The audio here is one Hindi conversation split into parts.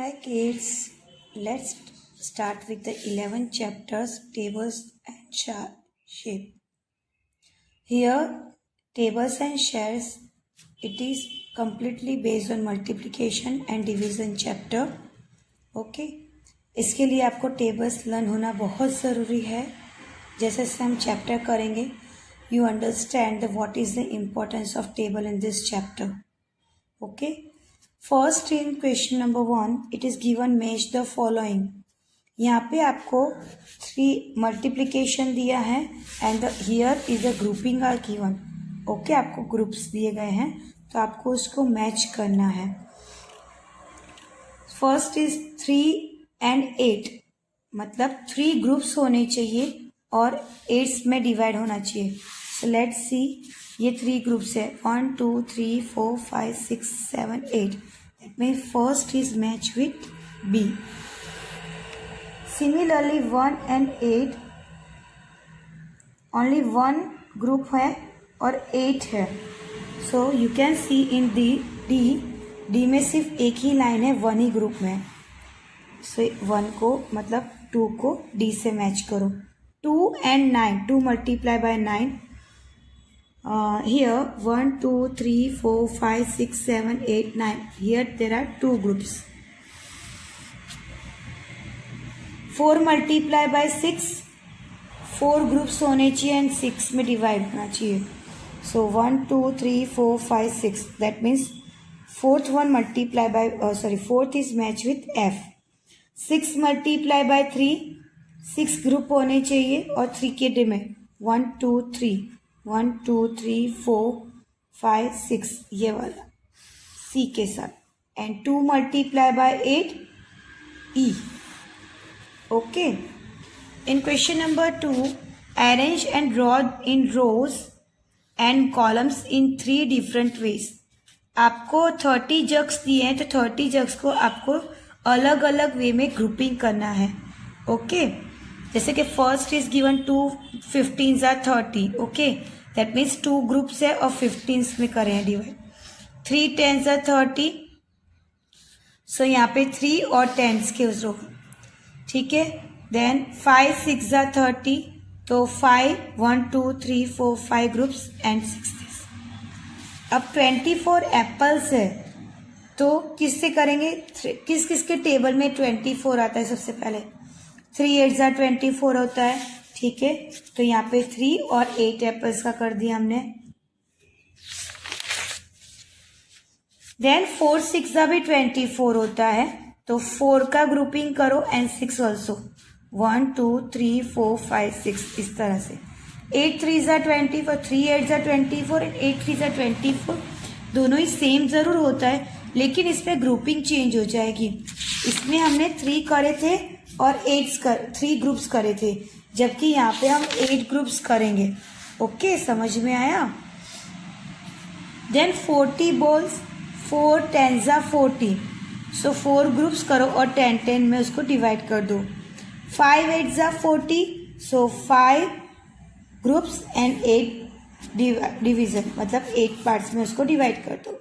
Hi kids, let's start with the 11 chapters, tables and shape. Here, tables and shares, it is completely based on multiplication and division chapter. Okay, इसके लिए आपको टेबल्स लर्न होना बहुत ज़रूरी है. जैसे से हम चैप्टर करेंगे, you understand what is the importance of table in this chapter. Okay. First in question number 1 it is given match the following. यहाँ पे आपको 3 मल्टीप्लीकेशन दिया है and here is the grouping are given. Okay, आपको ग्रुप्स दिए गए हैं तो आपको उसको मैच करना है. फर्स्ट इज 3 and 8, मतलब 3 ग्रुप्स होने चाहिए और 8 में डिवाइड होना चाहिए. सो लेट्स सी, ये 3 ग्रुप्स है 1 2 3 4 5 6 7 8. That means first is match with B. Similarly 1 and 8 only one group है और 8 है. So you can see in D में सिर्फ एक ही लाइन है, 1 ही ग्रुप में. So 1 को मतलब 2 को D से मैच करो. 2 and 9, 2 multiply by 9. Here 1 2 3 4 5 6 7 8 9. Here there are 2 groups. 4 multiply by 6, 4 groups होने चाहिए एंड 6 में डिवाइड होना चाहिए. So 1 2 3 4 5 6. That means fourth one multiply by fourth is match with F. 6 multiply by 3, 6 group होने चाहिए और 3 के डे में 1 2 3 1 2 3 4 5 6 ये वाला C के साथ. And 2 multiply by 8 E. Okay. In question number 2 arrange and draw in rows and columns in 3 different ways. आपको 30 जग्स दिए हैं तो 30 जग्स को आपको अलग अलग वे में ग्रुपिंग करना है. ओके, जैसे कि first is given 2 15s are 30. Okay, that means 2 groups है और 15s में करें हैं डिवाइड. 3 10s are 30. सो यहाँ पे 3 और 10s के रो. ठीक है. Then 5 6 are 30. तो 5 1 2 3 4 5 ग्रुप्स एंड 6. अब 24 एप्पल्स है तो किससे करेंगे, किस किस के टेबल में 24 आता है. सबसे पहले 3 8s are 24 होता है. ठीक है, तो यहाँ पे 3 और 8 एप्पल्स का कर दिया हमने. देन 4 6 भी 24 होता है तो 4 का ग्रुपिंग करो एंड 6 ऑल्सो. 1 2 3 4 5 6 इस तरह से. 8 3s are 24, 3 8s are 24 and 8 3s are 24. दोनों ही सेम जरूर होता है लेकिन इसमें ग्रुपिंग चेंज हो जाएगी. इसमें हमने 3 करे थे और 3 ग्रुप्स करे थे, जबकि यहाँ पे हम 8 ग्रुप्स करेंगे. ओके, समझ में आया. Then 40 balls, 4 10s are 40. So 4 groups करो और 10 10 में उसको डिवाइड कर दो. 5 8s are 40. So 5 groups and 8 division, मतलब 8 पार्ट्स में उसको डिवाइड कर दो.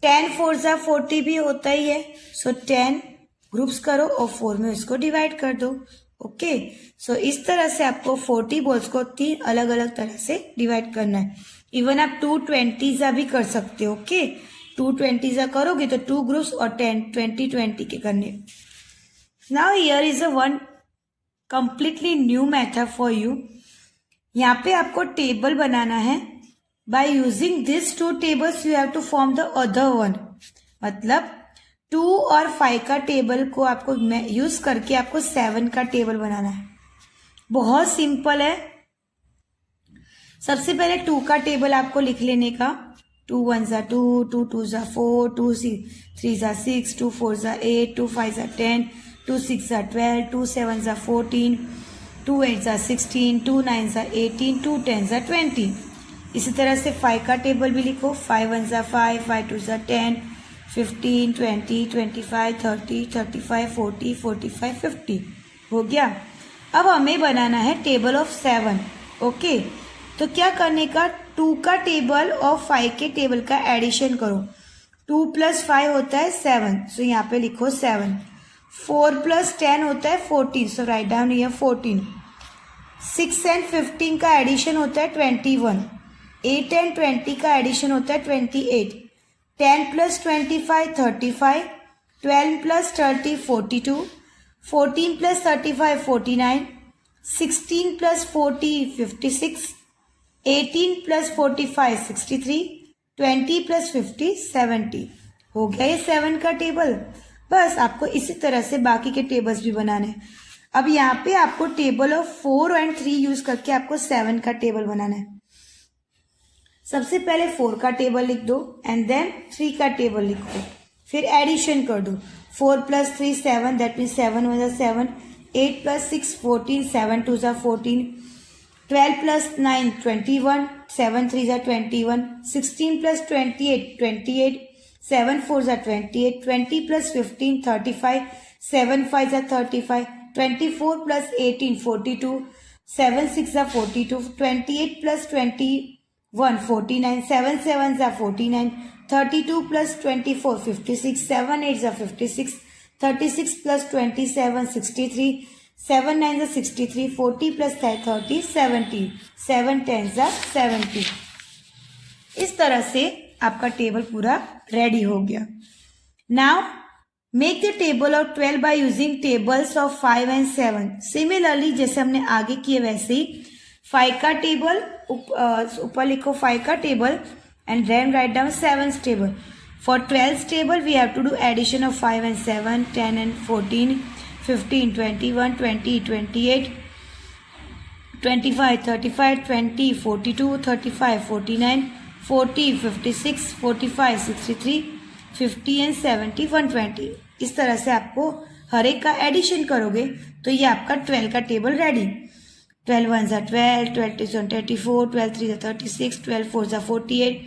10 4s are 40 भी होता ही है. सो 10 ग्रुप्स करो और 4 में उसको डिवाइड कर दो. ओके, सो इस तरह से आपको 40 बॉल्स को 3 अलग अलग तरह से डिवाइड करना है. इवन आप 220s भी कर सकते हो. ओके, 220s करोगे तो 2 ग्रुप्स और 10 20 20 के करने. Now here is a one completely new method for you. यहाँ पे आपको टेबल बनाना है. By using this 2 tables you have to form the other one. मतलब 2 और 5 का टेबल को आपको यूज करके आपको 7 का टेबल बनाना है. बहुत सिंपल है. सबसे पहले 2 का टेबल आपको लिख लेने का. 2 1s are 2, 2 2s are 4, 2 3s are 6, 2 4s are 8, 2 5s are 10, 2 6s are 12, 2 7s are 14, 2 8s are 16, 2 9s are 18, 2 10s are 20. इसी तरह से 5 का टेबल भी लिखो. 5 1s are 5, 5 2s are 10, 15 20 25 30 35 40 45 50 हो गया. अब हमें बनाना है टेबल ऑफ 7. ओके, तो क्या करने का, 2 का टेबल और 5 के टेबल का एडिशन करो. 2 + 5 होता है 7, सो यहाँ पे लिखो 7. 4 + 10 होता है 14, सो राइट डाउन हियर 14. 6 and 15 का एडिशन होता है 21. 8 and 20 का एडिशन होता है 28. 10 + 25 35. 12 + 30 42. 14 + 35 49. 16 + 40 56. 18 + 45 63. 20 + 50 70. हो गया ये 7 का टेबल. बस आपको इसी तरह से बाकी के टेबल्स भी बनाने हैं. अब यहाँ पे आपको टेबल ऑफ 4 and 3 यूज करके आपको 7 का टेबल बनाना है. सबसे पहले 4 का टेबल लिख दो एंड देन 3 का टेबल लिख दो. फिर एडिशन कर दो. 4 + 3 7, दैट मीन्स 7 1 = 7. 8 + 6 14. 7 2 = 14. 12 + 9 21. 7 3 = 21. 16 + 28 28. 7 4 = 28. 20 + 15 35. 7 5 = 35. 24 + 18 42. 7 6 = 42. 28 + 21 49. 7 7 = 49. 32 + 24 56. 7 8 = 56. 36 + 27 63. 7 9 = 63. 40 + 30 70. 7 10 = 70. इस तरह से आपका टेबल पूरा रेडी हो गया. Now make the table of 12 by using tables of 5 and 7. Similarly जैसे हमने आगे किए वैसे ही 5 का टेबल ऊपर लिखो 5 का table and then write down 7's table. For 12's table we have to do addition of 5 and 7, 10 and 14, 15, 21, 20, 28, 25, 35, 20, 42, 35, 49, 40, 56, 45, 63, 50 and 70, 120. इस तरह से आपको हर एक का एडिशन करोगे तो ये आपका 12 का टेबल रेडी. 12 1 = 12, 12 2 = 24, 12 3 = 36, 12 4 = 48,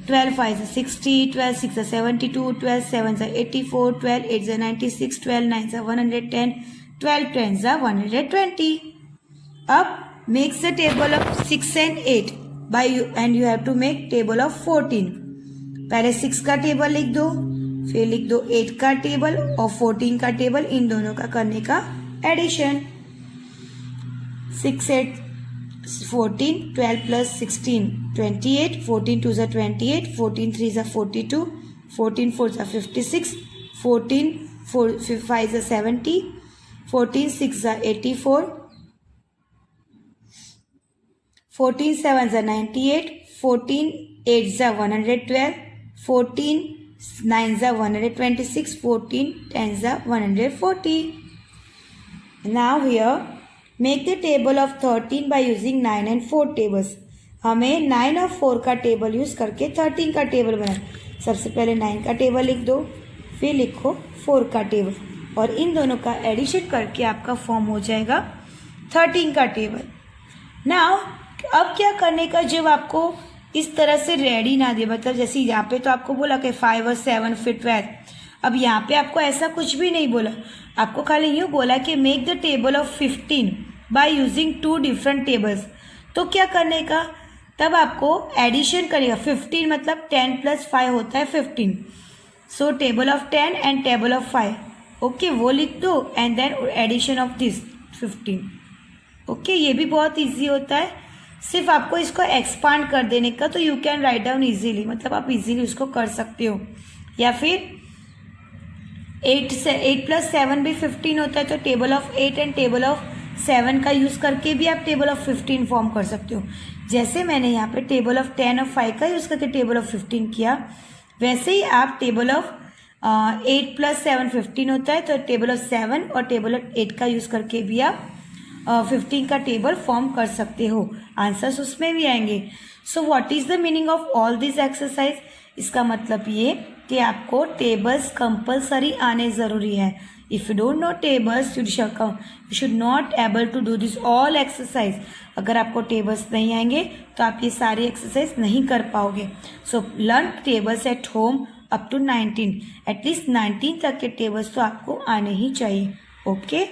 12 5 = 60, 12 6 = 72, 12 7 = 84, 12 8 = 96, 12 9 = 110, 12 10 = 120. अब makes the table of 6 and 8 by you and you have to make table of 14. पहले 6 का टेबल लिख दो, फिर लिख दो 8 का टेबल और 14 का टेबल, इन दोनों का करने का addition. 6 8 14, 12 + 16 28, 14 2 = 28, 14 3 = 42, 14 4 = 56, 14 5 = 70, 14 6 = 84, 14 7 = 98, 14 8 = 112, 14 9 = 126, 14 10 = 140. Now here make the table of 13 by using 9 and 4 tables. हमें 9 और 4 का टेबल यूज करके 13 का टेबल बनाना. सबसे पहले 9 का टेबल लिख दो, फिर लिखो 4 का टेबल और इन दोनों का एडिशन करके आपका फॉर्म हो जाएगा 13 का टेबल. नाउ अब क्या करने का, जब आपको इस तरह से रेडी ना दे, मतलब जैसे यहाँ पे तो आपको बोला कि 5 और 7 फिर 12. अब यहाँ पे आपको ऐसा कुछ भी नहीं बोला, आपको खाली यूँ बोला कि make the table of 15 by using 2 different tables. तो क्या करने का, तब आपको एडिशन करेगा. 15 मतलब 10 + 5 होता है 15. So table of 10 and table of 5. Okay, वो लिख दो and then addition of this 15. Okay, ये भी बहुत ईजी होता है, सिर्फ आपको इसको एक्सपांड कर देने का. तो you can write down easily, मतलब आप इजीली उसको कर सकते हो. या फिर 8 + 7 भी 15 होता है, तो table of 8 and table of 7 का यूज़ करके भी आप टेबल ऑफ 15 फॉर्म कर सकते हो. जैसे मैंने यहाँ पे टेबल ऑफ 10 और 5 का यूज़ करके टेबल ऑफ 15 किया, वैसे ही आप टेबल ऑफ 8 + 7 15 होता है, तो टेबल ऑफ 7 और टेबल ऑफ 8 का यूज़ करके भी आप 15 का टेबल फॉर्म कर सकते हो. आंसर्स उसमें भी आएंगे. So what is the meaning of all this exercise? इसका मतलब ये कि आपको टेबल्स कंपलसरी आने ज़रूरी है. If you don't know tables you should not able to do this all exercise. अगर आपको टेबल्स नहीं आएंगे तो आप ये सारी एक्सरसाइज नहीं कर पाओगे. So learn tables at home up to 19. At least 19 तक के टेबल्स तो आपको आने ही चाहिए. ओके.